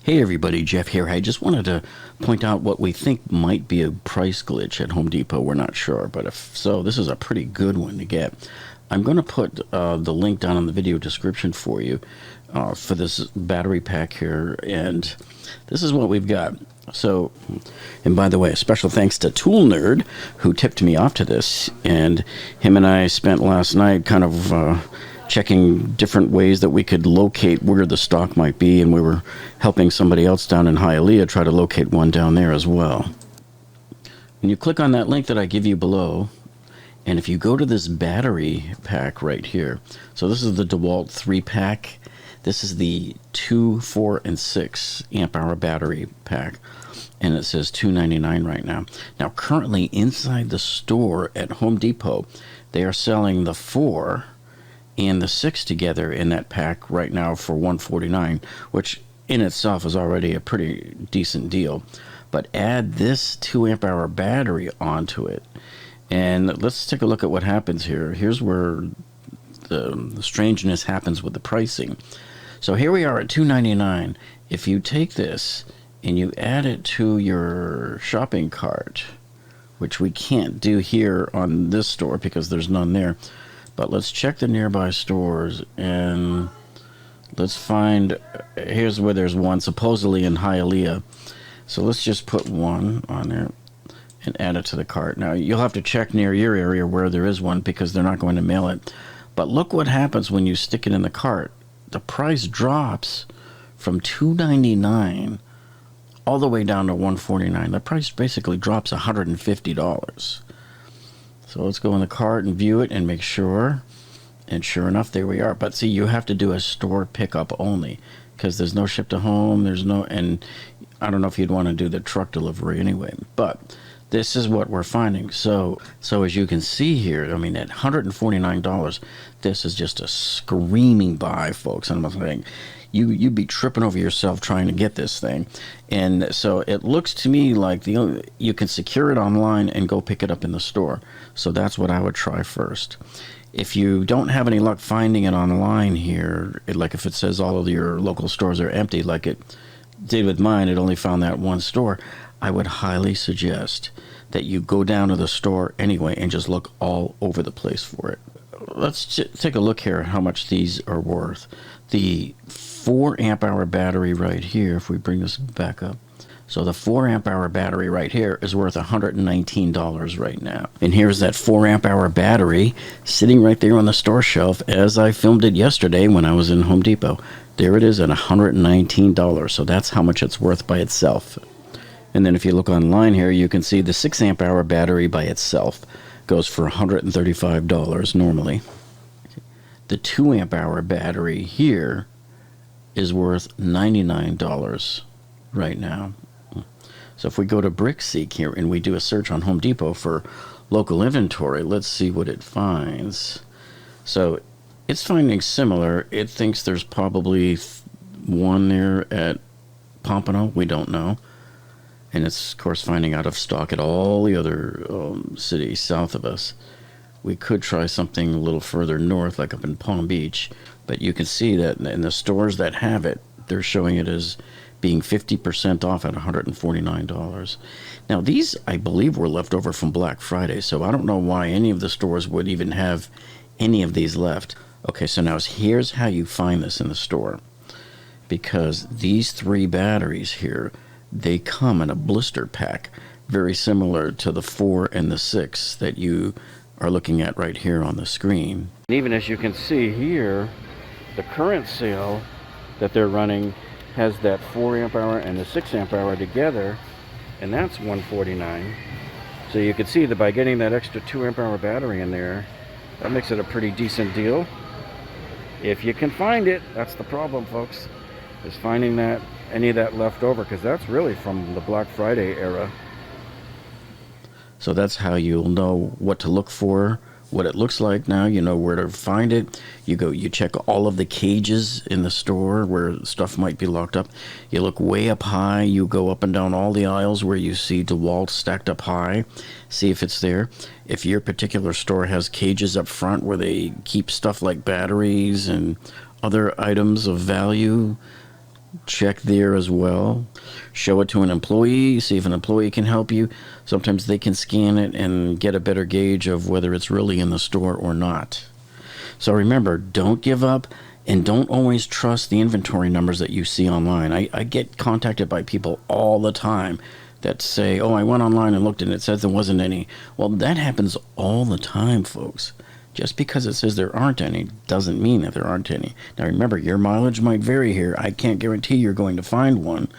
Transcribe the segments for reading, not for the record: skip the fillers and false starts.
Hey everybody, Jeff here. I just wanted to point out what we think might be a price glitch at Home Depot. We're not sure, but if so, this is a pretty good one to get. I'm going to put the link down in the video description for you for this battery pack here, and this is what we've got. So, and by the way, a special thanks to Tool Nerd, who tipped me off to this, and him and I spent last night kind of checking different ways that we could locate where the stock might be, and we were helping somebody else down in Hialeah try to locate one down there as well. When you click on that link that I give you below, and if you go to this battery pack right here, so this is the DeWalt 3-pack. This is the 2, 4, and 6 amp hour battery pack, and it says $2.99 right now. Now, currently inside the store at Home Depot, they are selling the 4 and the 6 together in that pack right now for $149, which in itself is already a pretty decent deal. But add this 2 amp hour battery onto it, and let's take a look at what happens here. Here's where the strangeness happens with the pricing. So here we are at $2.99. If you take this and you add it to your shopping cart, which we can't do here on this store because there's none there, but let's check the nearby stores, and let's find, here's where there's one, supposedly in Hialeah. So let's just put one on there and add it to the cart. Now, you'll have to check near your area where there is one because they're not going to mail it. But look what happens when you stick it in the cart. The price drops from $2.99 all the way down to $149. The price basically drops $150. So let's go in the cart and view it and make sure. And sure enough, there we are. But see, you have to do a store pickup only because there's no ship to home. There's no, and I don't know if you'd want to do the truck delivery anyway. But this is what we're finding. So as you can see here, I mean, at $149, this is just a screaming buy, folks. And I'm saying, you'd be tripping over yourself trying to get this thing. And so it looks to me like you can secure it online and go pick it up in the store. So that's what I would try first. If you don't have any luck finding it online here, like if it says all of your local stores are empty, like it did with mine, it only found that one store, I would highly suggest that you go down to the store anyway and just look all over the place for it. Let's take a look here at how much these are worth. The 4 amp hour battery right here, if we bring this back up. So the 4 amp hour battery right here is worth $119 right now. And here's that 4 amp hour battery sitting right there on the store shelf as I filmed it yesterday when I was in Home Depot. There it is at $119. So that's how much it's worth by itself. And then if you look online here, you can see the 6 amp hour battery by itself goes for $135 normally. The 2 amp hour battery here is worth $99 right now. So if we go to BrickSeek here and we do a search on Home Depot for local inventory, let's see what it finds. So it's finding similar. It thinks there's probably one there at Pompano. We don't know. And it's, of course, finding out of stock at all the other cities south of us. We could try something a little further north, like up in Palm Beach. But you can see that in the stores that have it, they're showing it as being 50% off at $149. Now, these, I believe, were left over from Black Friday, so I don't know why any of the stores would even have any of these left. Okay, so now here's how you find this in the store. Because these 3 batteries here, they come in a blister pack, very similar to the 4 and the 6 that you are looking at right here on the screen. Even as you can see here, the current sale that they're running has that 4 amp hour and the 6 amp hour together, and that's $149. So you can see that by getting that extra 2 amp hour battery in there, that makes it a pretty decent deal. If you can find it, that's the problem, folks, is finding that any of that left over, because that's really from the Black Friday era. So that's how you'll know what to look for, what it looks like now. You know where to find it. You check all of the cages in the store where stuff might be locked up. You look way up high. You go up and down all the aisles where you see DeWalt stacked up high. See if it's there. If your particular store has cages up front where they keep stuff like batteries and other items of value, check there as well. Show it to an employee, see if an employee can help you. Sometimes they can scan it and get a better gauge of whether it's really in the store or not. So remember, don't give up, and don't always trust the inventory numbers that you see online. I get contacted by people all the time that say, oh, I went online and looked and it says there wasn't any. Well, that happens all the time, folks. Just because it says there aren't any doesn't mean that there aren't any. Now remember, your mileage might vary here. I can't guarantee you're going to find one,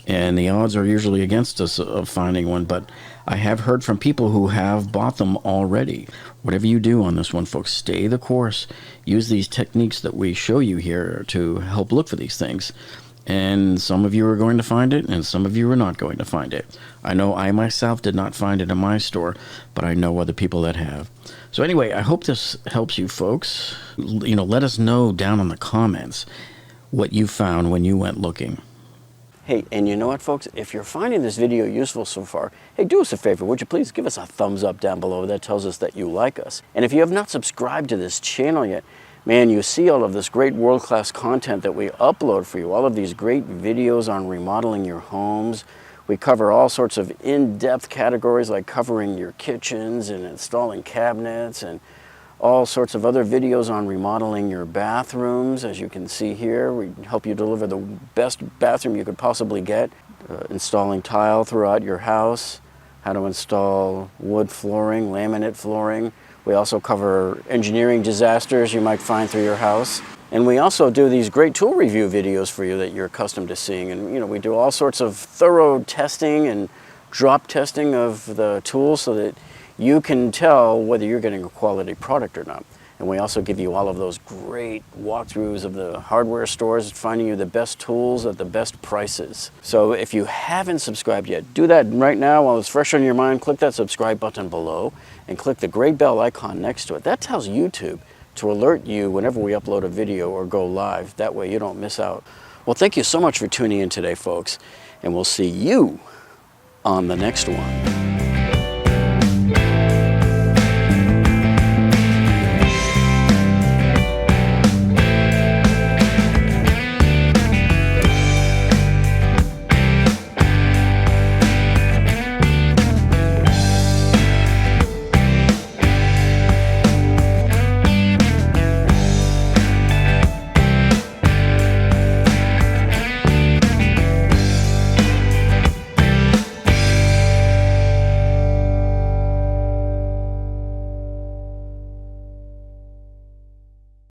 and the odds are usually against us of finding one, but I have heard from people who have bought them already. Whatever you do on this one, folks, stay the course. Use these techniques that we show you here to help look for these things. And some of you are going to find it, and some of you are not going to find it. I know I myself did not find it in my store, but I know other people that have. So anyway, I hope this helps you folks. Let us know down in the comments what you found when you went looking. Hey, and you know what, folks? If you're finding this video useful so far, hey, do us a favor. Would you please give us a thumbs up down below? That tells us that you like us. And if you have not subscribed to this channel yet, man, you see all of this great world-class content that we upload for you, all of these great videos on remodeling your homes. We cover all sorts of in-depth categories like covering your kitchens and installing cabinets, and all sorts of other videos on remodeling your bathrooms. As you can see here, we help you deliver the best bathroom you could possibly get, installing tile throughout your house, how to install wood flooring, laminate flooring. We also cover engineering disasters you might find through your house. And we also do these great tool review videos for you that you're accustomed to seeing. And we do all sorts of thorough testing and drop testing of the tools so that you can tell whether you're getting a quality product or not. And we also give you all of those great walkthroughs of the hardware stores, finding you the best tools at the best prices. So if you haven't subscribed yet, do that right now while it's fresh on your mind. Click that subscribe button below and click the gray bell icon next to it. That tells YouTube to alert you whenever we upload a video or go live. That way you don't miss out. Well, thank you so much for tuning in today, folks, and we'll see you on the next one.